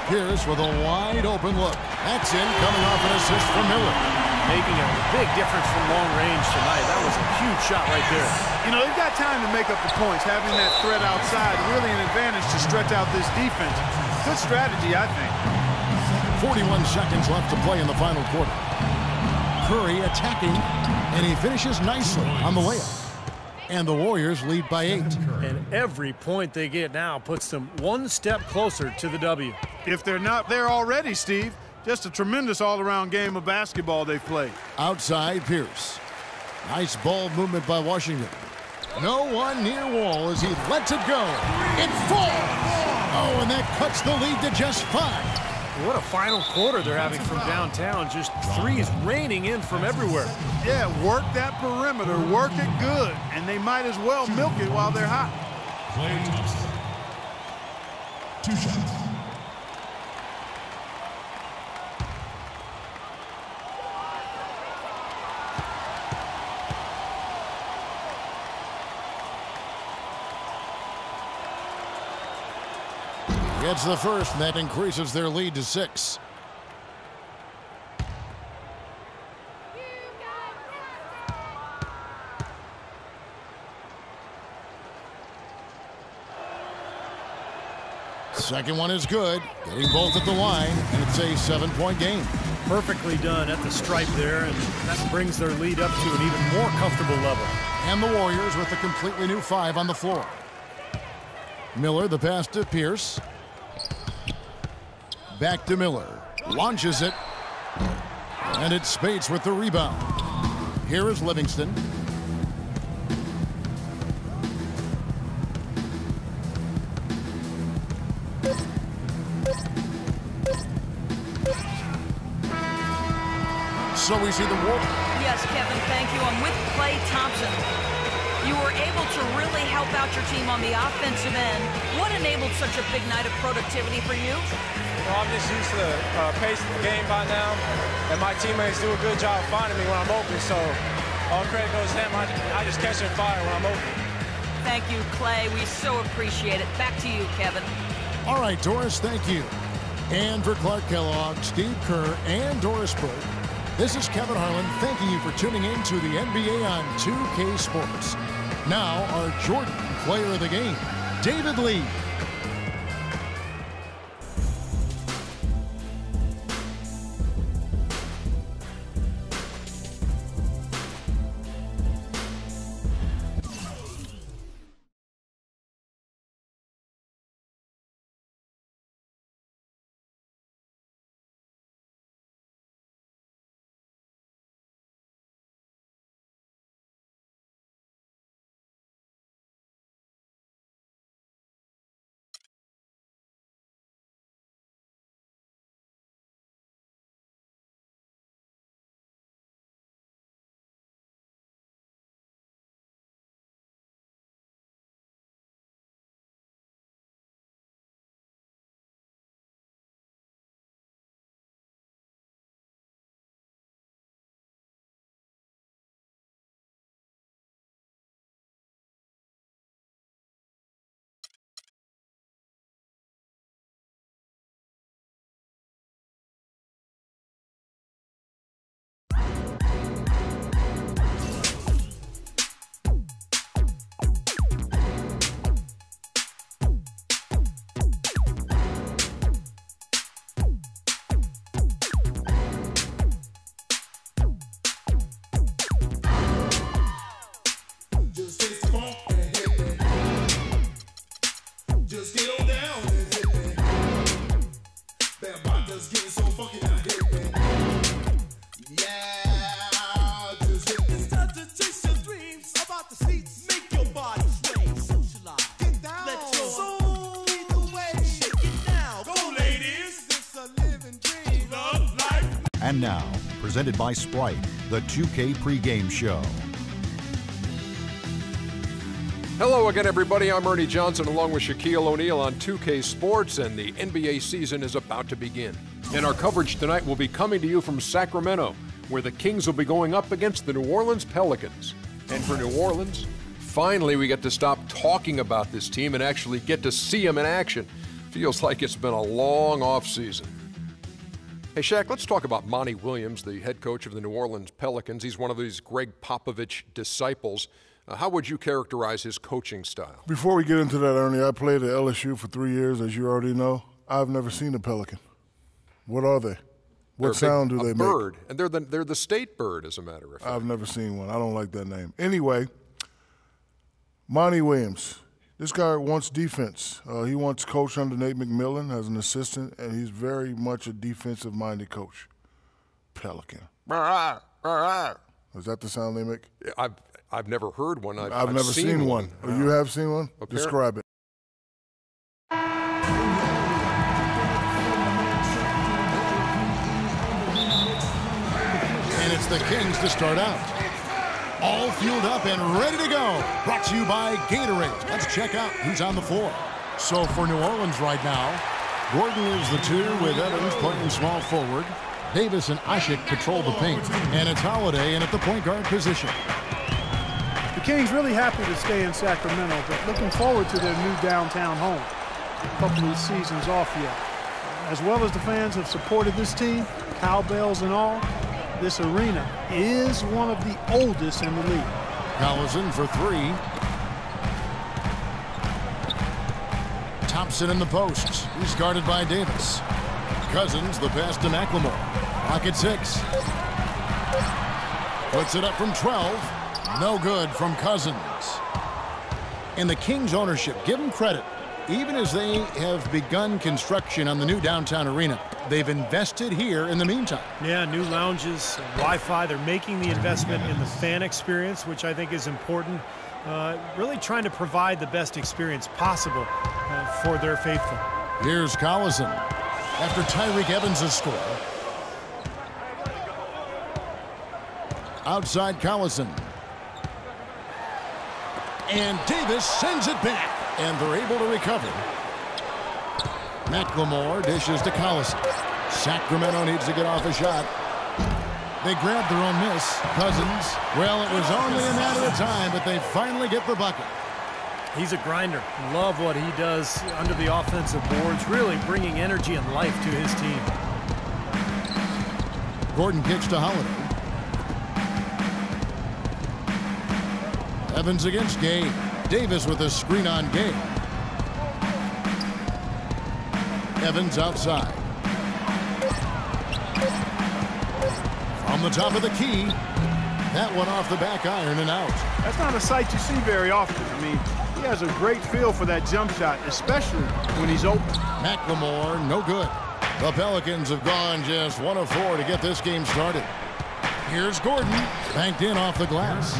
Pierce with a wide open look. That's in, coming off an assist from Miller. Making a big difference from long range tonight. That was a huge shot right there. You know, they've got time to make up the points. Having that threat outside, really an advantage to stretch out this defense. Good strategy, I think. 41 seconds left to play in the final quarter. Curry attacking, and he finishes nicely on the layup. And the Warriors lead by 8. And every point they get now puts them one step closer to the W. If they're not there already, Steve, just a tremendous all-around game of basketball they've played. Outside Pierce. Nice ball movement by Washington. No one near Wall as he lets it go. It falls! Oh, and that cuts the lead to just 5. What a final quarter they're having from downtown. Just threes raining in from everywhere. Yeah, work that perimeter, work it good, and they might as well milk it while they're hot. Klay Thompson. 2 shots. Gets the first, and that increases their lead to 6. Second one is good. Getting both at the line, and it's a 7-point game. Perfectly done at the stripe there, and that brings their lead up to an even more comfortable level. And the Warriors with a completely new 5 on the floor. Miller, the pass to Pierce. Back to Miller. Launches it. And it's Spates with the rebound. Here is Livingston. So we see the Warriors. Yes, Kevin, thank you. I'm with Klay Thompson. You were able to really help out your team on the offensive end. What enabled such a big night of productivity for you? Well, I'm just used to the pace of the game by now, and my teammates do a good job finding me when I'm open, so all credit goes to them. I just catch their fire when I'm open. Thank you, Klay. We so appreciate it. Back to you, Kevin. All right, Doris, thank you. And for Clark Kellogg, Steve Kerr, and Doris Burke, this is Kevin Harlan thanking you for tuning in to the NBA on 2K Sports. Now, our Jordan player of the game, David Lee. And now, presented by Sprite, the 2K pregame show. Hello again, everybody. I'm Ernie Johnson along with Shaquille O'Neal on 2K Sports, and the NBA season is about to begin. And our coverage tonight will be coming to you from Sacramento, where the Kings will be going up against the New Orleans Pelicans. And for New Orleans, finally we get to stop talking about this team and actually get to see them in action. Feels like it's been a long offseason. Hey, Shaq, let's talk about Monty Williams, the head coach of the New Orleans Pelicans. He's one of these Greg Popovich disciples. How would you characterize his coaching style? Before we get into that, Ernie, I played at LSU for 3 years, as you already know. I've never seen a pelican. What are they? What sound do they make? A bird, and they're the state bird, as a matter of fact. I've never seen one. I don't like that name. Anyway, Monty Williams. This guy wants defense. He wants coach under Nate McMillan as an assistant, and he's very much a defensive-minded coach. Pelican. Is that the sound they make? I've never heard one. I've never seen one. Oh, you have seen one? Describe it. And it's the Kings to start out. All fueled up and ready to go. Brought to you by Gatorade. Let's check out who's on the floor. So for New Orleans right now, Gordon is the 2 with Evans playing small forward. Davis and Ashik patrol the paint. And it's Holiday in at the point guard position. The Kings really happy to stay in Sacramento, but looking forward to their new downtown home. A couple of seasons off yet. As well as the fans have supported this team, cowbells and all, this arena is one of the oldest in the league. Collison for 3. Thompson in the post. He's guarded by Davis. Cousins, the pass to McLemore. Pocket 6. Puts it up from 12. No good from Cousins. And the Kings ownership, give them credit. Even as they have begun construction on the new downtown arena, they've invested here in the meantime. Yeah, new lounges, Wi-Fi. They're making the investment in the fan experience, which I think is important. Really trying to provide the best experience possible for their faithful. Here's Collison after Tyreek Evans' score. Outside Collison. And Davis sends it back. And they're able to recover. McLemore dishes to Collison. Sacramento needs to get off a shot. They grabbed their own miss. Cousins, well, it was only a matter of time, but they finally get the bucket. He's a grinder. Love what he does under the offensive boards, really bringing energy and life to his team. Gordon kicks to Holiday. Evans against Gay. Davis with a screen on Gay. Evans outside. From the top of the key. That one off the back iron and out. That's not a sight you see very often. I mean, he has a great feel for that jump shot, especially when he's open. McLemore, no good. The Pelicans have gone just 1 of 4 to get this game started. Here's Gordon, banked in off the glass.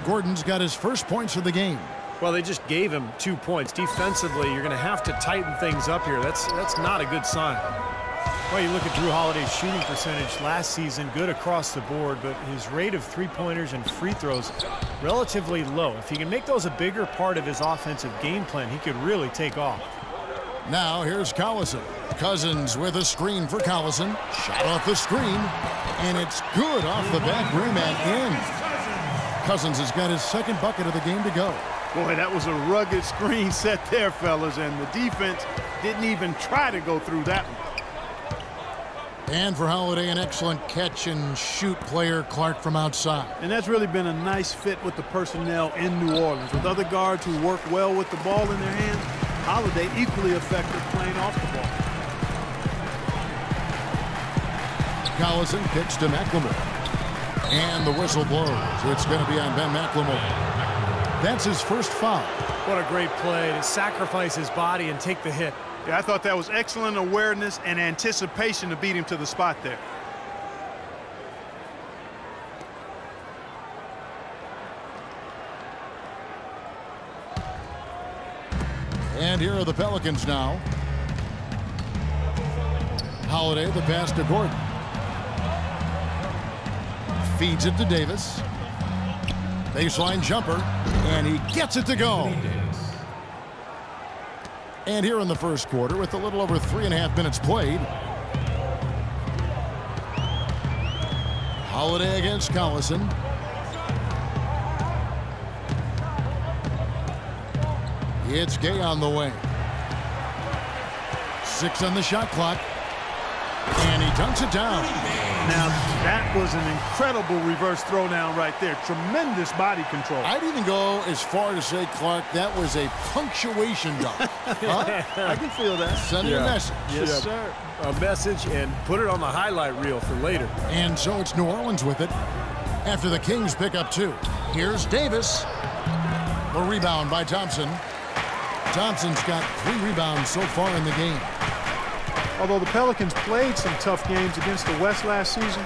Gordon's got his first points of the game. Well, they just gave him 2 points. Defensively, you're going to have to tighten things up here. That's not a good sign. Well, you look at Drew Holiday's shooting percentage last season, good across the board, but his rate of three-pointers and free throws relatively low. If he can make those a bigger part of his offensive game plan, he could really take off. Now here's Collison. Cousins with a screen for Collison. Shot off the screen, and it's good off the back rim and in. Cousins has got his second bucket of the game to go. Boy, that was a rugged screen set there, fellas, and the defense didn't even try to go through that one. And for Holiday, an excellent catch-and-shoot player, Clark from outside. And that's really been a nice fit with the personnel in New Orleans. With other guards who work well with the ball in their hands, Holiday equally effective playing off the ball. Collison kicks to McLemore. And the whistle blows. It's going to be on Ben McLemore. That's his first foul. What a great play to sacrifice his body and take the hit. Yeah, I thought that was excellent awareness and anticipation to beat him to the spot there. And here are the Pelicans now. Holiday, the pass to Gordon. Feeds it to Davis. Baseline jumper, and he gets it to go. And here in the first quarter, with a little over 3.5 minutes played, Holiday against Collison. It's Gay on the wing. 6 on the shot clock. And he dunks it down. Now, that was an incredible reverse throwdown right there. Tremendous body control. I'd even go as far to say, Clark, that was a punctuation dunk. Huh? I can feel that. Sending a message. Yes, sir. A message and put it on the highlight reel for later. And so it's New Orleans with it after the Kings pick up 2. Here's Davis. The rebound by Thompson. Thompson's got 3 rebounds so far in the game. Although the Pelicans played some tough games against the West last season,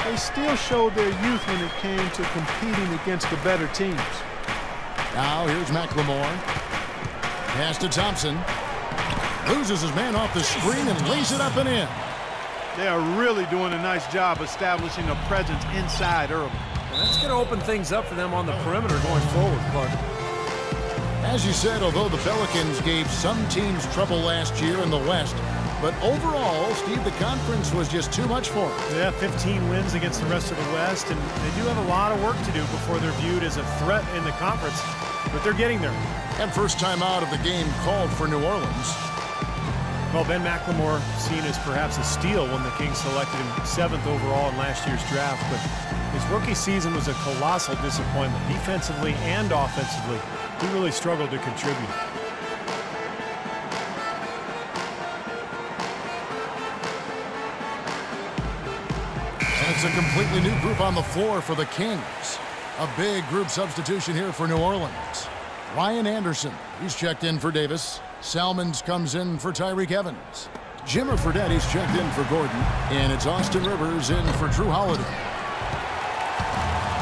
they still showed their youth when it came to competing against the better teams. Now here's McLemore. Pass to Thompson. Loses his man off the screen and lays it up and in. They are really doing a nice job establishing a presence inside early. And that's going to open things up for them on the perimeter going forward, Clark. As you said, although the Pelicans gave some teams trouble last year in the West, but overall, Steve, the conference was just too much for them. Yeah, 15 wins against the rest of the West, and they do have a lot of work to do before they're viewed as a threat in the conference, but they're getting there. And first time out of the game called for New Orleans. Well, Ben McLemore seen as perhaps a steal when the Kings selected him 7th overall in last year's draft, but his rookie season was a colossal disappointment, defensively and offensively. He really struggled to contribute. It's a completely new group on the floor for the Kings. A big group substitution here for New Orleans. Ryan Anderson, he's checked in for Davis. Salmons comes in for Tyreek Evans. Jimmer Fredette, he's checked in for Gordon. And it's Austin Rivers in for Drew Holiday.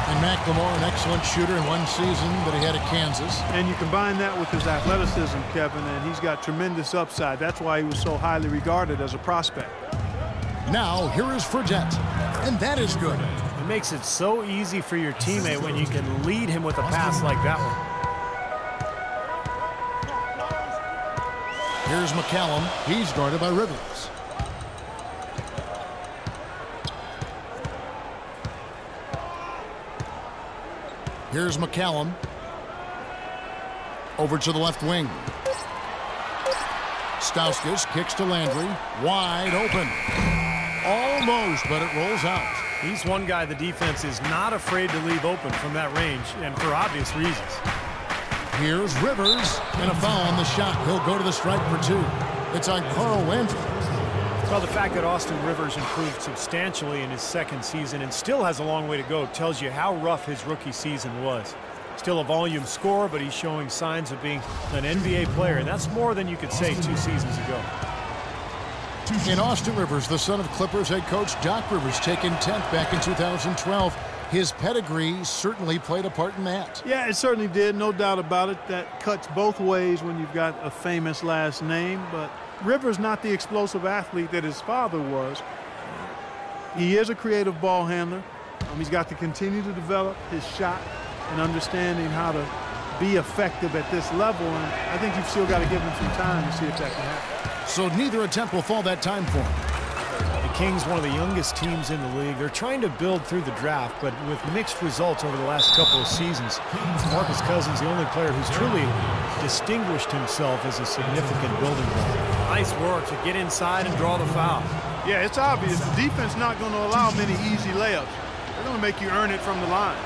And McLemore, an excellent shooter in one season that he had at Kansas. And you combine that with his athleticism, Kevin, and he's got tremendous upside. That's why he was so highly regarded as a prospect. Now, here is Fredette. And that is good. It makes it so easy for your teammate when you can lead him with a pass like that one. Here's McCallum. He's guarded by Rivers. Here's McCallum. Over to the left wing. Stauskas kicks to Landry. Wide open. Almost, but it rolls out. He's one guy the defense is not afraid to leave open from that range, and for obvious reasons. Here's Rivers, and a foul on the shot. He'll go to the strike for 2. It's on Carl Landry. Well, the fact that Austin Rivers improved substantially in his second season and still has a long way to go tells you how rough his rookie season was. Still a volume scorer, but he's showing signs of being an NBA player, and that's more than you could say 2 seasons ago. In Austin Rivers, the son of Clippers head coach Doc Rivers, taken 10th back in 2012. His pedigree certainly played a part in that. Yeah, it certainly did, no doubt about it. That cuts both ways when you've got a famous last name, but Rivers not the explosive athlete that his father was. He is a creative ball handler. He's got to continue to develop his shot and understanding how to be effective at this level, and I think you've still got to give him some time to see if that can happen. So neither attempt will fall that time for him. The Kings, one of the youngest teams in the league. They're trying to build through the draft, but with mixed results over the last couple of seasons. Marcus Cousins, the only player who's truly distinguished himself as a significant building block. Nice work to get inside and draw the foul. Yeah, it's obvious. The defense not going to allow many easy layups. They're going to make you earn it from the line.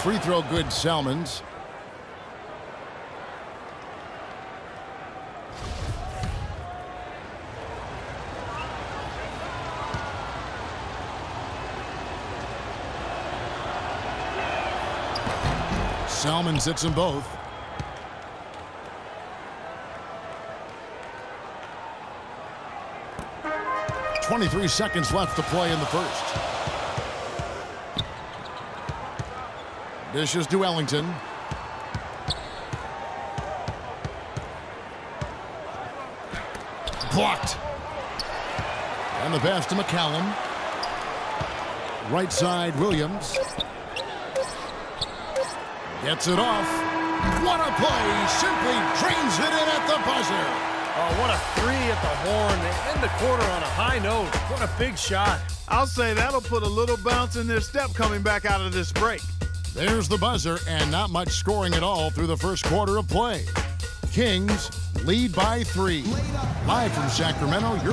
Free throw good, Salmons. Salmons hits them both. .23 seconds left to play in the first. Dishes to Ellington. Blocked. And the pass to McCallum. Right side, Williams. Gets it off. What a play. Simply drains it in at the buzzer. Oh, what a 3 at the horn. They end the quarter on a high note. What a big shot. I'll say that'll put a little bounce in their step coming back out of this break. There's the buzzer, and not much scoring at all through the first quarter of play. Kings lead by 3. Live from Sacramento, you're